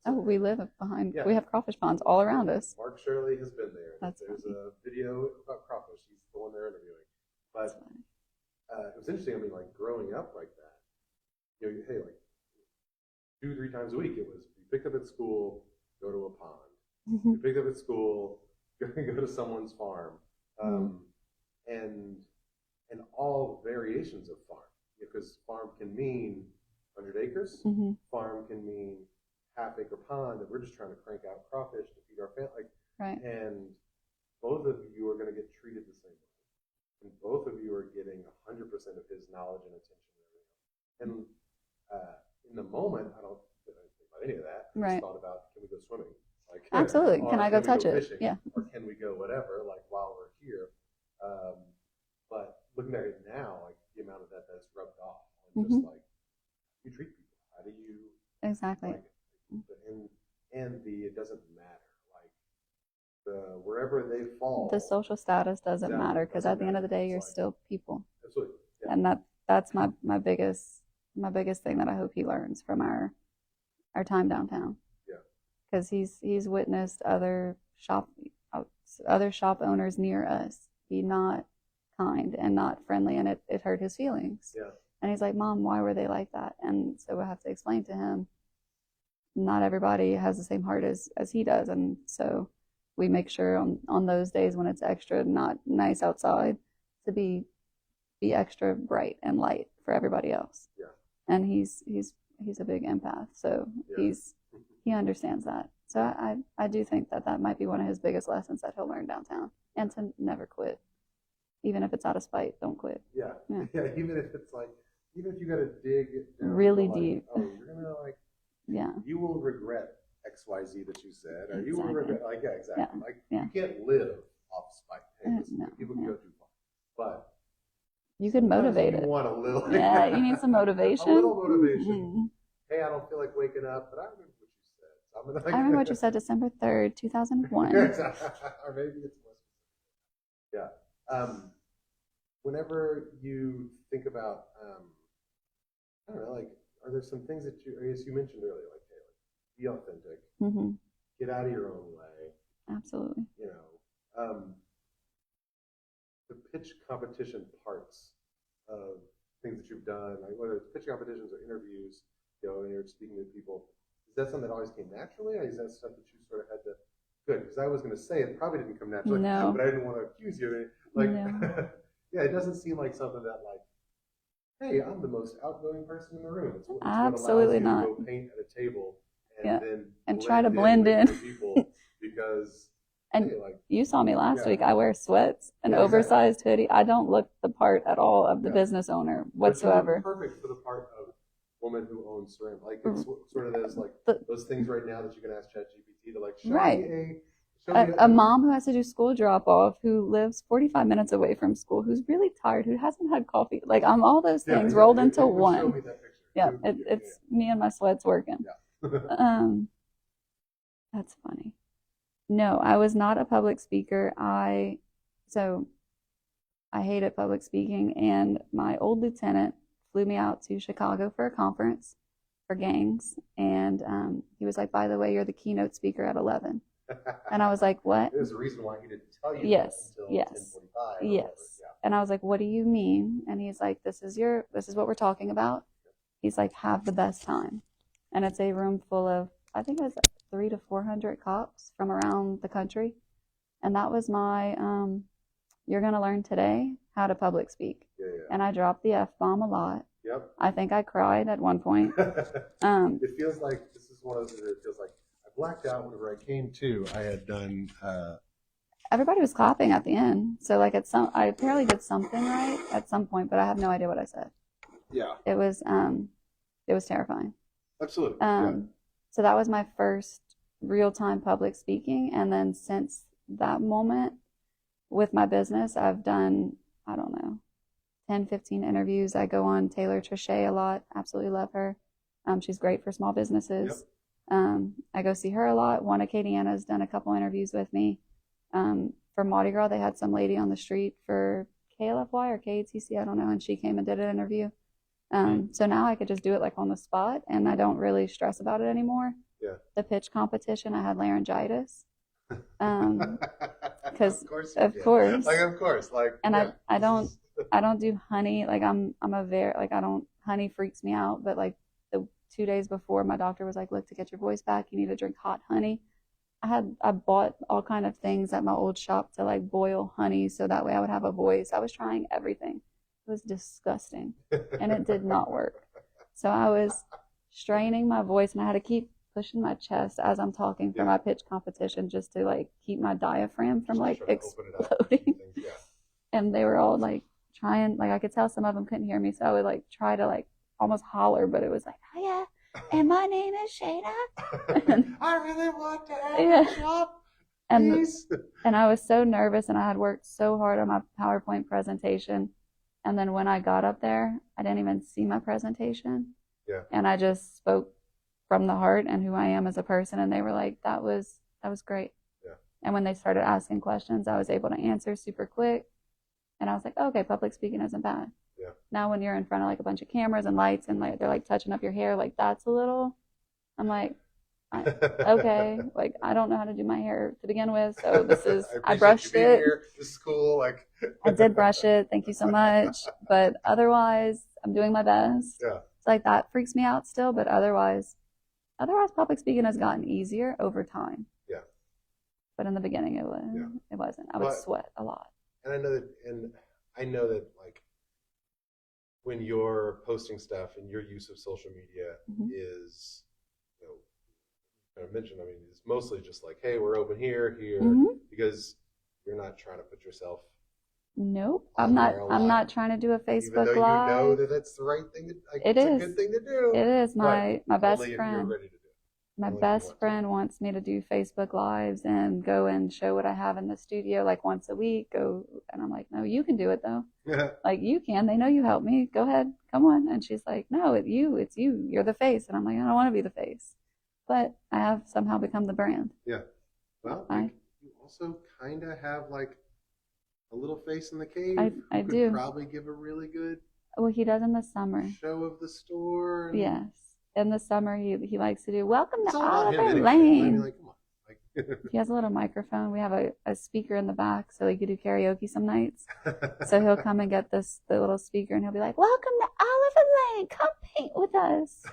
We live behind. Yeah. We have crawfish ponds all around us. Mark Shirley has been there. There's funny. A video about crawfish. He's the one they're interviewing. But it was interesting. I mean, like growing up like that, hey, like 2-3 times a week, it was you picked up at school, go to a pond. You picked up at school, go to someone's farm, and all variations of farm, because farm can mean 100 acres. Farm can mean half-acre pond that we're just trying to crank out crawfish to feed our family. And both of you are going to get treated the same way. And both of you are getting 100% of his knowledge and attention and everything. And in the moment, I don't think about any of that. I just thought about, can we go swimming? Like, absolutely. Can I go touch it? Fishing, or can we go whatever, like while we're here? But looking at it now, like the amount of that's rubbed off. And just like, you treat people. How do you exactly? Like, and and the it doesn't matter. Like the wherever they fall. The social status doesn't matter because at the end of the day, you're still people. Absolutely. Yeah. And that's my biggest thing that I hope he learns from our time downtown. Yeah. Because he's witnessed other shop owners near us be not kind and not friendly, and it hurt his feelings. Yeah. And he's like, Mom, why were they like that? And so we have to explain to him, not everybody has the same heart as he does. And so we make sure on those days when it's extra not nice outside to be extra bright and light for everybody else. Yeah. And he's a big empath, so yeah. He understands that. So I do think that might be one of his biggest lessons that he'll learn downtown, and to never quit. Even if it's out of spite, don't quit. Yeah. Yeah. Even if it's like, even if you got to dig down really deep. Oh, you're gonna yeah. You will regret XYZ that you said, or you will regret exactly. Yeah. Like you can't live off spite. Hey, listen, people can go too far, but you can motivate it. You want a little. Yeah, you need some motivation. A little motivation. Mm-hmm. Hey, I don't feel like waking up, but I remember what you said. So I remember what you said, December 3rd, 2001. Or maybe it's more. Yeah. Whenever you think about, I don't know, like, are there some things that you mentioned earlier, like, hey, like, be authentic, mm-hmm. Get out of your own way. Absolutely. You know, the pitch competition parts of things that you've done, like whether it's pitch competitions or interviews, you know, and you're speaking to people, is that something that always came naturally, or is that stuff that you sort of had to? Good, because I was going to say it probably didn't come naturally, no. But I didn't want to accuse you of it. Like, no. Yeah, it doesn't seem like something that, like, hey, I'm the most outgoing person in the room. It's what absolutely allows you to go paint at a table and then try to blend in with people because. And hey, like, you saw me last week. I wear sweats, an oversized hoodie. I don't look the part at all of the business owner whatsoever. Perfect for the part of woman who owns ceramic. Like it's sort of those like those things right now that you can ask ChatGPT to like show me a mom who has to do school drop off, who lives 45 minutes away from school, who's really tired, who hasn't had coffee. Like I'm all those things rolled into one. Show me that picture. Yeah, it's me and my sweats working. Yeah. That's funny. No, I was not a public speaker. I hated public speaking, and my old lieutenant flew me out to Chicago for a conference for gangs, and he was like, by the way, you're the keynote speaker at 11. And I was like, what? There's a reason why he didn't tell you that until 10:45. Yes. Yeah. And I was like, what do you mean? And he's like, this is what we're talking about. He's like, have the best time. And it's a room full of, I think it was 300 to 400 cops from around the country. And that was my, you're going to learn today how to public speak. Yeah. And I dropped the F-bomb a lot. Yep. I think I cried at one point. It feels like, this is one of those, it feels like I blacked out whenever I came to. I had done. Everybody was clapping at the end. So like I apparently did something right at some point, but I have no idea what I said. Yeah. It was terrifying. Absolutely. So that was my first real-time public speaking. And then since that moment with my business, I've done, I don't know, 10, 15 interviews. I go on Taylor Trichet a lot. Absolutely love her. She's great for small businesses. Yep. I go see her a lot. One of Acadiana's done a couple interviews with me. For Mardi Gras, they had some lady on the street for KLFY or KATC, I don't know, and she came and did an interview. So now I could just do it like on the spot, and I don't really stress about it anymore. Yeah. The pitch competition, I had laryngitis. Because of course, and yeah. I don't do honey. Like honey freaks me out. But like the 2 days before, my doctor was like, look, to get your voice back, you need to drink hot honey. I bought all kind of things at my old shop to like boil honey so that way I would have a voice. I was trying everything. It was disgusting, and it did not work. So I was straining my voice, and I had to keep pushing my chest as I'm talking for my pitch competition just to like keep my diaphragm from like exploding. And they were all like trying, like I could tell some of them couldn't hear me, so I would like try to like almost holler, but it was like, oh yeah, and my name is Shayna. And, I really want to have a shop. And I was so nervous, and I had worked so hard on my PowerPoint presentation. And then when I got up there, I didn't even see my presentation. Yeah. And I just spoke from the heart and who I am as a person. And they were like, that was great. Yeah. And when they started asking questions, I was able to answer super quick. And I was like, okay, public speaking isn't bad. Yeah. Now when you're in front of like a bunch of cameras and lights and like they're like touching up your hair, like that's a little, I'm like, okay, like I don't know how to do my hair to begin with, so this is I brushed it. Here. This is cool. Like I did brush it. Thank you so much. But otherwise, I'm doing my best. Yeah. It's like that freaks me out still, but otherwise, public speaking has gotten easier over time. Yeah. But in the beginning, it wasn't. I would sweat a lot. And I know that like when you're posting stuff and your use of social media is, you know, kind of mentioned, I mean, it's mostly just like, hey, we're open here, because you're not trying to put yourself. Nope, I'm not trying to do a Facebook Even though Live. You know that that's the right thing. It's a good thing to do. It is. My best friend. Ready to do it. My best friend wants me to do Facebook Lives and go and show what I have in the studio like once a week. And I'm like, no, you can do it though. Like you can. They know you help me. Go ahead, come on. And she's like, no, it's you. You're the face. And I'm like, I don't want to be the face, but I have somehow become the brand. Yeah. Well, you also kind of have like a little face in the cave. I do. Probably give a really good. Well, he does in the summer. Show of the store. Yes. In the summer, he likes to do Welcome to Oliver Lane. I mean, like, come on. He has a little microphone. We have a speaker in the back, so he could do karaoke some nights. So he'll come and get the little speaker, and he'll be like, "Welcome to Oliver Lane. Come paint with us."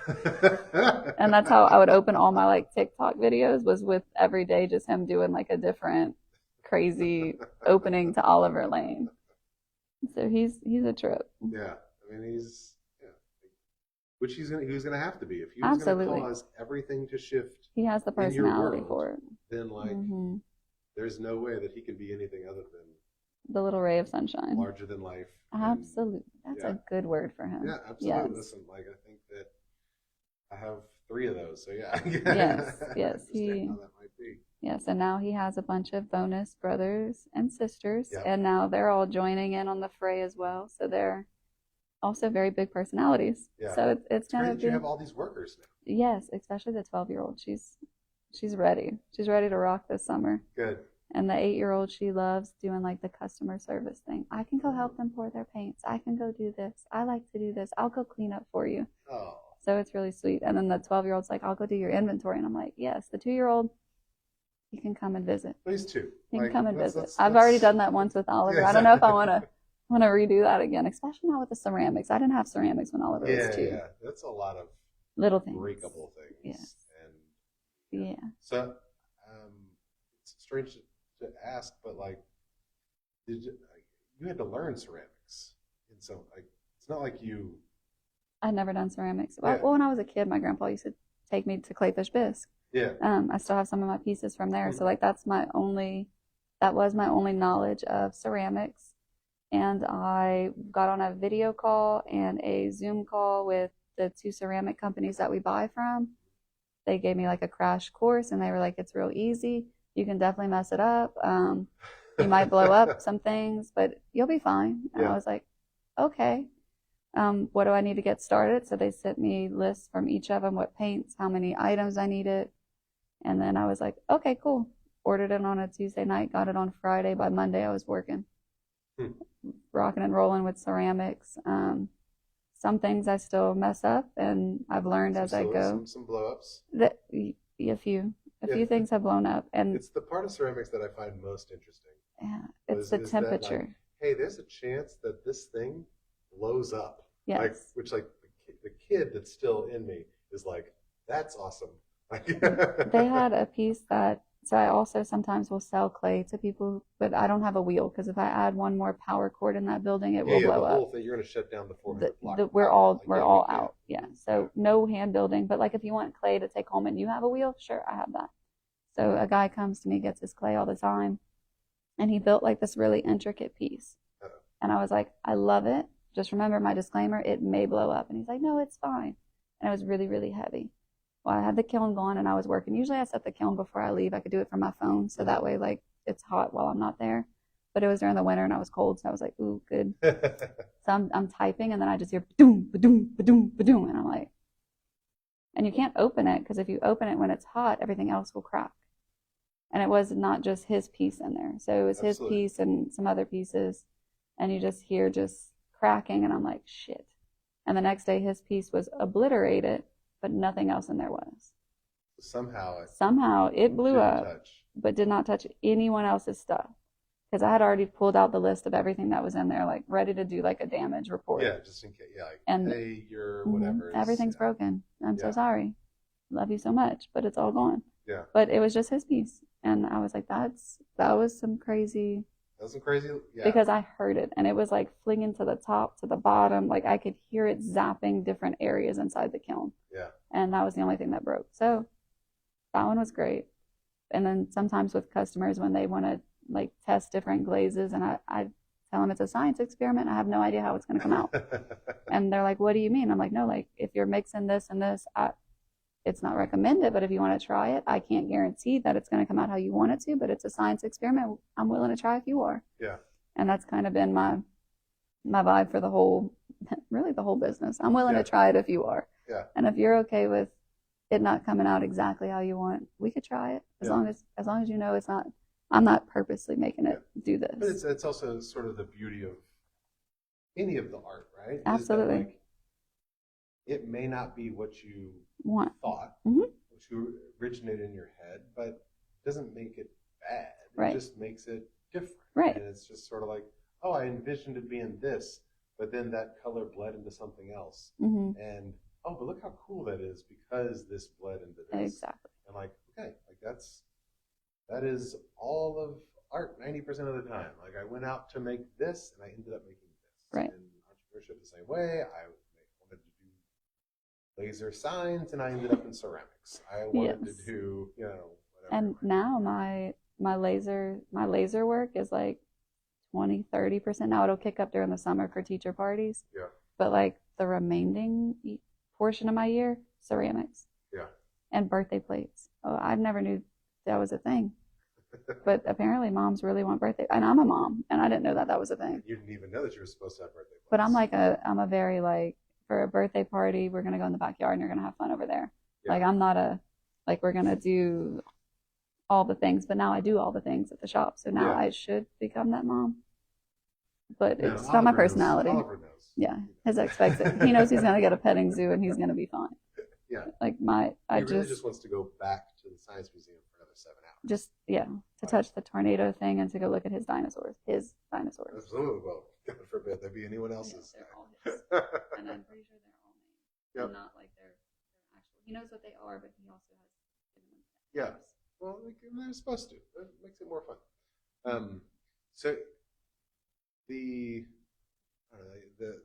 And that's how I would open all my like TikTok videos, was with every day just him doing like a different crazy opening to Oliver Lane. So he's a trip. Yeah, I mean which he was gonna have to be if he was gonna cause everything to shift. He has the personality for it. Then there's no way that he could be anything other than the little ray of sunshine, larger than life. Absolutely, that's a good word for him. Yeah, absolutely. Yes. Listen, like I think that I have 3 of those, so yeah. Yes, he. How that might be. Yes, and now he has a bunch of bonus brothers and sisters, and now they're all joining in on the fray as well. So they're also very big personalities. Yeah. So it's kind of you have all these workers now. Yes, especially the 12-year-old. She's ready. She's ready to rock this summer. Good. And the 8-year-old, she loves doing like the customer service thing. I can go help them pour their paints. I can go do this. I like to do this. I'll go clean up for you. Oh. So it's really sweet. And then the 12-year-old's like, I'll go do your inventory. And I'm like, yes. The 2-year-old, you can come and visit. Please too. You can come and visit. I've already done that once with Oliver. Yeah, exactly. I don't know if I want to redo that again, especially now with the ceramics. I didn't have ceramics when Oliver was 2. Yeah, that's a lot of little things, breakable things. Yes. And so, it's strange to ask, but like, you had to learn ceramics in some it's not like you. I'd never done ceramics. Well, when I was a kid, my grandpa used to take me to Clayfish Bisque. Yeah. I still have some of my pieces from there. So like that was my only knowledge of ceramics. And I got on a video call and a Zoom call with the 2 ceramic companies that we buy from. They gave me like a crash course, and they were like, it's real easy. You can definitely mess it up. You might blow up some things, but you'll be fine. And I was like, okay. What do I need to get started? So they sent me lists from each of them, what paints, how many items I needed. And then I was like, okay, cool. Ordered it on a Tuesday night, got it on Friday. By Monday, I was working. Rocking and rolling with ceramics. Some things I still mess up, and I've learned as I go. Some blow-ups. A few things have blown up, and it's the part of ceramics that I find most interesting. Yeah, it's the temperature. That, hey, there's a chance that this thing blows up. Yes. Which the kid that's still in me is like, that's awesome. They had a piece that. So I also sometimes will sell clay to people, but I don't have a wheel, because if I add one more power cord in that building, it will blow up. You're going to shut down the 400 block. We're all out. Yeah. So no hand building, but like if you want clay to take home and you have a wheel, sure, I have that. So a guy comes to me, gets his clay all the time, and he built like this really intricate piece. And I was like, I love it. Just remember my disclaimer, it may blow up. And he's like, no, it's fine. And it was really, really heavy. Well, I had the kiln going and I was working. Usually I set the kiln before I leave. I could do it from my phone, so that way like it's hot while I'm not there. But it was during the winter and I was cold, so I was like, ooh, good. So I'm typing, and then I just hear ba-doom, ba-doom, ba-doom, ba-doom, and I'm like, And you can't open it because if you open it when it's hot, everything else will crack. And it was not just his piece in there. So it was his piece and some other pieces. And you just hear just cracking. And I'm like, shit. And the next day his piece was obliterated, but nothing else in there was. Somehow it blew up, but did not touch anyone else's stuff. Because I had already pulled out the list of everything that was in there, like ready to do like a damage report. Yeah, just in case. Yeah, like, and hey, your whatever. Everything's broken. I'm so sorry. Love you so much, but it's all gone. Yeah. But it was just his piece, and I was like, that was some crazy. That was some crazy. Yeah. Because I heard it, and it was like flinging to the top, to the bottom. Like I could hear it zapping different areas inside the kiln. Yeah. And that was the only thing that broke. So that one was great. And then sometimes with customers when they want to like test different glazes, and I tell them it's a science experiment. I have no idea how it's going to come out. And they're like, what do you mean? I'm like, no, like if you're mixing this and this, it's not recommended, but if you want to try it, I can't guarantee that it's going to come out how you want it to, but it's a science experiment. I'm willing to try if you are. Yeah. And that's kind of been my vibe for the whole business. I'm willing to try it if you are. Yeah. And if you're okay with it not coming out exactly how you want, we could try it as long as you know it's not. I'm not purposely making it do this. But it's also sort of the beauty of any of the art, right? Absolutely. That, like, it may not be what you thought, what you originated in your head, but it doesn't make it bad. It just makes it different. Right. And it's just sort of like, oh, I envisioned it being this, but then that color bled into something else. And, oh, but look how cool that is because this bled into this. Exactly. And like, okay, like that is all of art 90% of the time. Like I went out to make this and I ended up making this. Right. And entrepreneurship the same way. I wanted to do laser signs and I ended up in ceramics. I wanted to do, whatever. And now my laser work is like 20-30%. Now it'll kick up during the summer for teacher parties. Yeah. But like the remaining portion of my year, ceramics. Yeah. And birthday plates. Oh, I never knew that was a thing. But apparently moms really want birthday, and I'm a mom, and I didn't know that was a thing. You didn't even know that you were supposed to have birthday plates. But I'm a very like, for a birthday party, we're gonna go in the backyard and you're gonna have fun over there. Yeah. Like I'm not we're gonna do all the things, but now I do all the things at the shop, so now I should become that mom. But it's not my personality. Oliver knows. Yeah, his expectation. He knows he's gonna get a petting zoo and he's gonna be fine. Yeah. Like he really just wants to go back to the science museum for another 7 hours. Just to touch the tornado thing and to go look at his dinosaurs. Absolutely. Well, God forbid there be anyone else's. They're all his. And I'm pretty sure they're all named. Yep. And not like they're actual. He knows what they are, but he also has given them names. Yeah. Well, they're supposed to. That makes it more fun. So the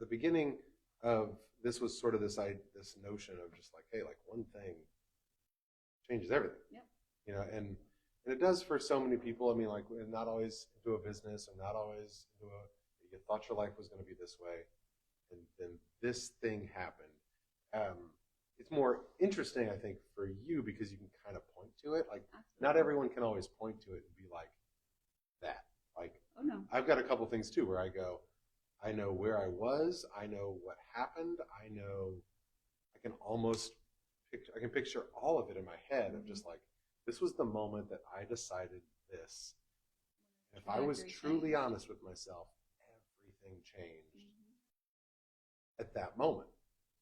beginning of this was sort of this notion of just like, hey, like one thing changes everything. Yep. And it does for so many people. I mean, like not always into a business or not always into you thought your life was going to be this way, and then this thing happened. It's more interesting, I think, for you because you can kind of point to it. Like, not everyone can always point to it and be like that. Like, oh no, I've got a couple things too where I go, I know where I was, I know what happened, I know, I can picture all of it in my head of just like, this was the moment that I decided this. And if I was truly honest with myself, everything changed at that moment.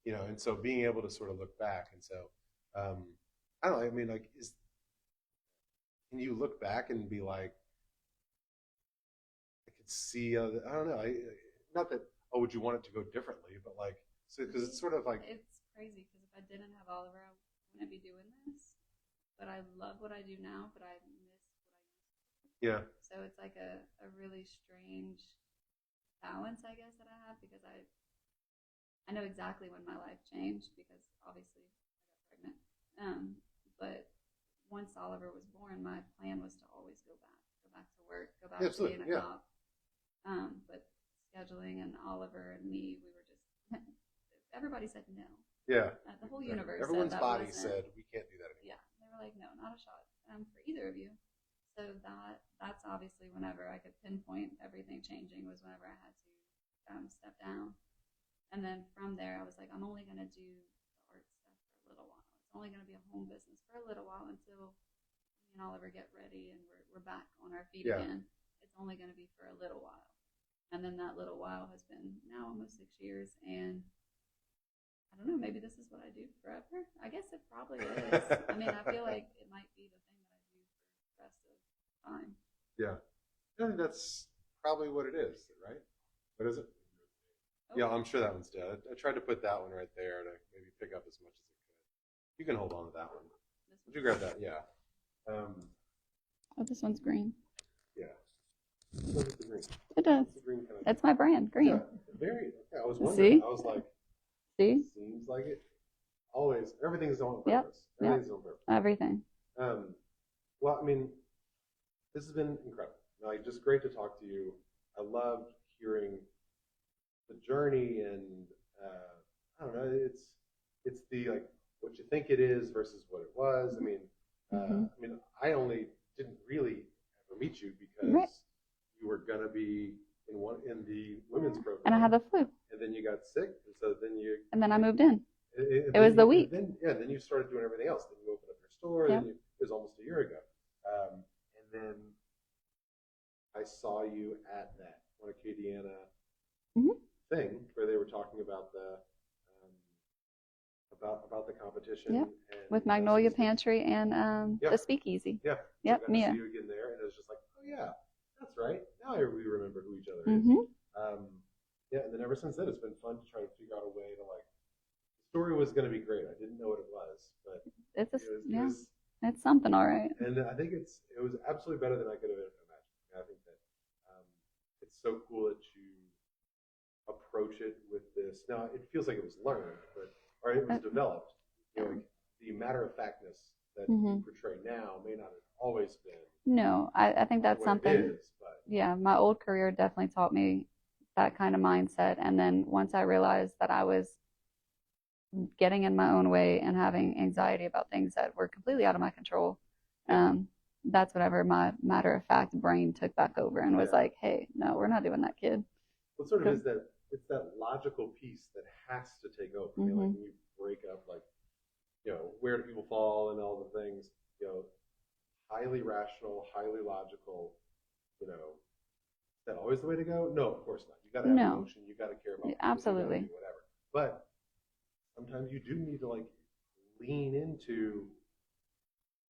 And so being able to sort of look back and so, I don't know, I mean, like, can you look back and be like, I could see, I don't know, not that, would you want it to go differently, but like, so, because it's sort of like. It's crazy, because if I didn't have Oliver, I wouldn't be doing this, but I love what I do now, but I miss what I used to do. Yeah. So it's like a really strange balance, I guess, that I have, because I know exactly when my life changed, because obviously I got pregnant. But once Oliver was born, my plan was to always go back to work, go back to being a cop. But scheduling and Oliver and me, we were just, everybody said no. Yeah. The whole universe. Everyone's body said, we can't do that anymore. Yeah. They were like, no, not a shot for either of you. So that's obviously whenever I could pinpoint everything changing was whenever I had to step down. And then from there, I was like, I'm only going to do the art stuff for a little while. only going to be a home business for a little while until me and Oliver get ready and we're back on our feet again. It's only going to be for a little while. And then that little while has been now almost 6 years. And I don't know, maybe this is what I do forever. I guess it probably is. I mean, I feel like it might be the thing that I do for the rest of time. Yeah. I think that's probably what it is, right? What is it? Oh. Yeah, I'm sure that one's dead. I tried to put that one right there to maybe pick up as much as it could. You can hold on to that one. Would you grab that? Yeah. Oh, this one's green. Yeah. Look at the green. It does. The green kind of it's my brand, green. Yeah, very. Okay, I was wondering. See? I was like, see? Seems like it. Always. Everything's on purpose. Yep. Everything's on purpose. Everything. Well, I mean, this has been incredible. Like, just great to talk to you. I loved hearing the journey, and I don't know. It's the like what you think it is versus what it was. I mean, I only didn't really ever meet you because you were gonna be in the women's program, and I had the flu, and then you got sick, and so then I moved in. It was the week. Then you started doing everything else. Then you opened up your store. Yep. It was almost a year ago, and then I saw you at that one Acadiana thing where they were talking about the about the competition. Yep. With Magnolia Pantry and the Speakeasy. Yeah. Yep. So Mia. See you again there, and it was just like, oh yeah, that's right. Now we remember who each other is. Yeah, and then ever since then, it's been fun to try to figure out a way to like. The story was going to be great. I didn't know what it was, but it's something, all right. And I think it was absolutely better than I could have imagined. I think that it's so cool that you approach it with this. Now it feels like it was learned, or it was developed. You know, like the matter of factness that you portray now may not have always been. No, I think that's something. It is, but. Yeah, my old career definitely taught me that kind of mindset. And then once I realized that I was getting in my own way and having anxiety about things that were completely out of my control, that's whenever my matter of fact brain took back over and was like, hey, no, we're not doing that, kid. Well, it sort of is that it's that logical piece that has to take over. You know, like when you break up, like, you know, where do people fall and all the things, you know, highly rational, highly logical, you know, is that always the way to go? No, of course not. You got to have emotion. You got to care about people, absolutely, whatever. But sometimes you do need to like lean into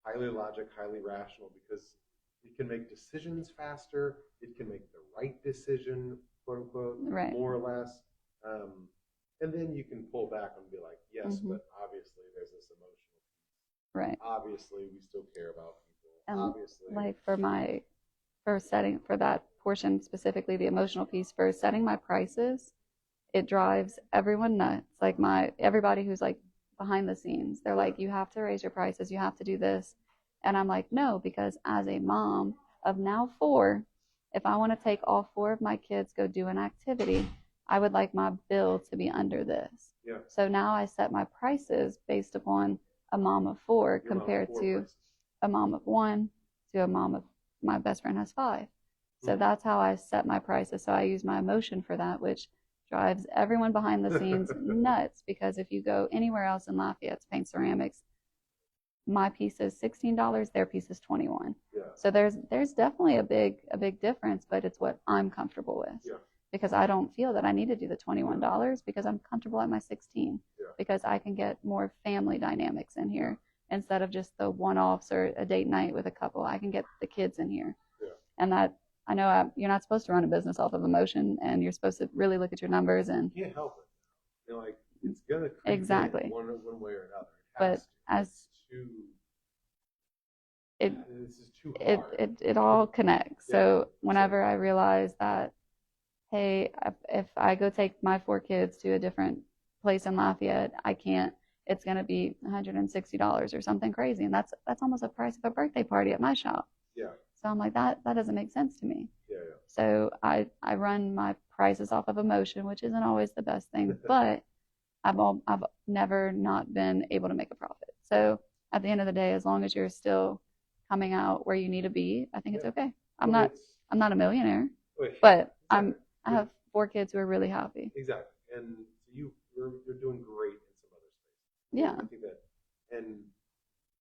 highly logic, highly rational, because it can make decisions faster. It can make the right decision, quote unquote, more or less. And then you can pull back and be like, yes, but obviously there's this emotional piece. Right. Obviously, we still care about people. And obviously, like for that portion specifically, the emotional piece, for setting my prices, it drives everyone nuts. Like everybody who's like behind the scenes, they're like, you have to raise your prices, you have to do this. And I'm like, no, because as a mom of now 4, if I want to take all 4 of my kids go do an activity, I would like my bill to be under this. Yeah. So now I set my prices based upon a mom of 4 compared to a mom of 1 to a mom of my best friend has 5. So that's how I set my prices. So I use my emotion for that, which drives everyone behind the scenes nuts, because if you go anywhere else in Lafayette's paint ceramics, my piece is $16, their piece is $21. Yeah. So there's definitely a big difference, but it's what I'm comfortable with. Yeah. Because I don't feel that I need to do the $21 because I'm comfortable at my 16. Yeah. Because I can get more family dynamics in here instead of just the one-offs or a date night with a couple. I can get the kids in here. Yeah. And that, I know you're not supposed to run a business off of emotion, and you're supposed to really look at your numbers. And you can't help it. You know, like, it's gonna exactly one way or another. But as this is too hard. It all connects. Yeah. So whenever I realize that, hey, if I go take my 4 kids to a different place in Lafayette, I can't. It's going to be $160 or something crazy, and that's almost the price of a birthday party at my shop. Yeah. So I'm like, that doesn't make sense to me. Yeah. So I run my prices off of emotion, which isn't always the best thing, but I've never not been able to make a profit. So at the end of the day, as long as you're still coming out where you need to be, I think it's okay. I'm not a millionaire, but I have 4 kids who are really happy. Exactly, and you're doing great in some other spaces. Yeah. I think that And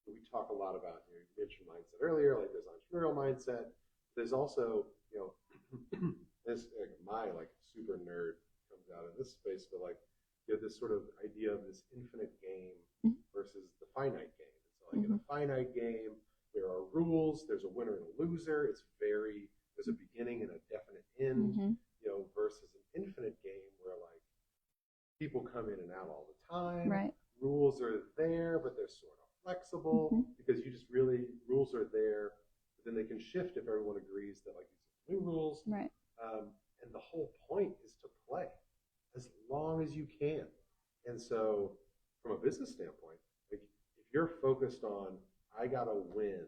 we talk a lot about, you mentioned mindset earlier, like there's entrepreneurial mindset. There's also, this my like super nerd comes out in this space, but like this sort of idea of this infinite game versus the finite game. So like in a finite game, there are rules. There's a winner and a loser. There's a beginning and a definite end. Versus an infinite game where like people come in and out all the time. Right. Rules are there, but they're sort of flexible because rules are there, but then they can shift if everyone agrees that like these are new rules. Right. And the whole point is to play as long as you can. And so from a business standpoint, like if you're focused on I gotta win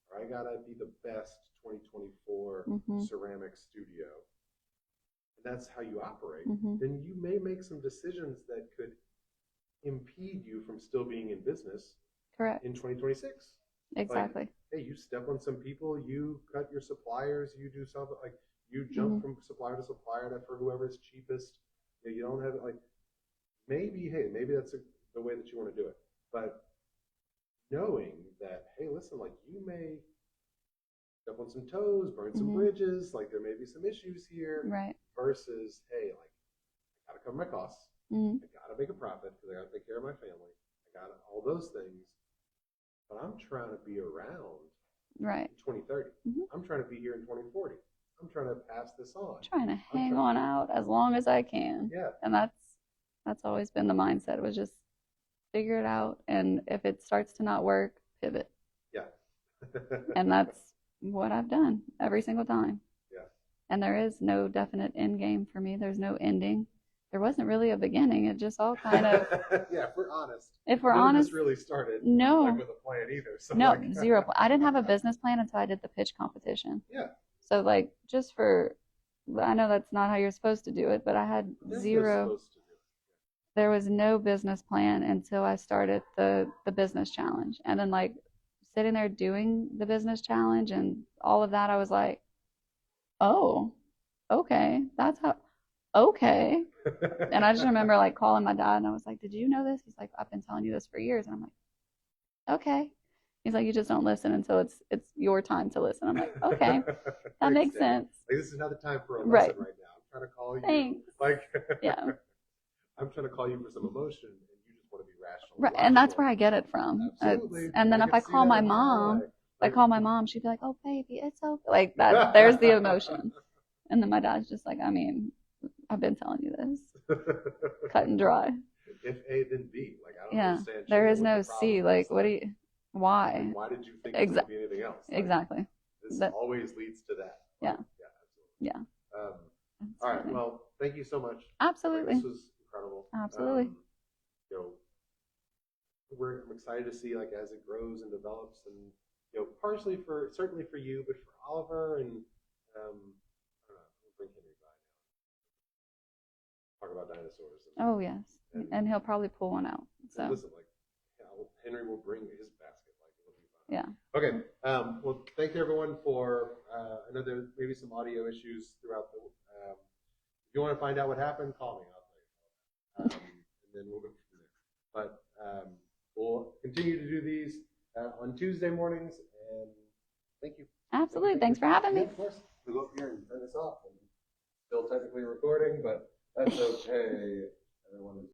or I gotta be the best 2024 ceramic studio, and that's how you operate, then you may make some decisions that could impede you from still being in business. Correct. In 2026. Exactly. Like, hey, you step on some people, you cut your suppliers, you do something like you jump from supplier to supplier for whoever's cheapest. You don't have it like maybe that's the way that you want to do it. But knowing that, hey, listen, like you may step on some toes, burn some bridges, like there may be some issues here. Right. Versus, hey, like I gotta cover my costs, I gotta make a profit because I gotta take care of my family, I gotta all those things. But I'm trying to be around in 2030. I'm trying to be here in 2040. I'm trying to pass this on. Trying to hang on out as long as I can. Yeah. And that's always been the mindset, was just figure it out, and if it starts to not work, pivot. Yeah. And that's what I've done every single time. Yeah. And there is no definite end game for me. There's no ending. There wasn't really a beginning. It just all kind of. Yeah, if we're honest. If we're honest, this really started no, like with a plan either. So no, like, zero. I didn't have a business plan until I did the pitch competition. Yeah. So like, just for, I know that's not how you're supposed to do it, but I had zero. There was no business plan until I started the business challenge, and then like sitting there doing the business challenge and all of that, I was like, oh, okay, that's how. Okay. And I just remember like calling my dad and I was like, did you know this? He's like, I've been telling you this for years. And I'm like, okay. He's like, you just don't listen until it's your time to listen. I'm like, okay, that makes sense. Like, this is not the time for a lesson right now. I'm trying to call you. Thanks. Like, yeah. I'm trying to call you for some emotion and you just want to be rational. Right. And that's where I get it from. Absolutely. And then if I call my mom, she'd be like, oh, baby, it's okay. Like that, there's the emotion. And then my dad's just like, I mean, I've been telling you this. Cut and dry. If A, then B. Like, I don't understand. There is no C. Like, what do you, why? And why did you think it would be anything else? Like, exactly. This always leads to that. Yeah. Like, yeah, absolutely. Yeah. All right. Well, thank you so much. Absolutely. This was incredible. Absolutely. I'm excited to see like as it grows and develops, and partially certainly for you, but for Oliver and I don't know, we'll bring Henry by now. Talk about dinosaurs. Oh yes, and he'll probably pull one out. So listen, like Henry will bring his basket. Like it'll be fun. Yeah. Okay. Well, thank you everyone for. I know there may be some audio issues throughout the. If you want to find out what happened, call me. I'll tell you. And then we'll go from there. But we'll continue to do these on Tuesday mornings. And thank you. Absolutely. Thanks for having me. Yeah, of course. We'll go up here and turn this off. And still technically recording, but that's okay. Everyone is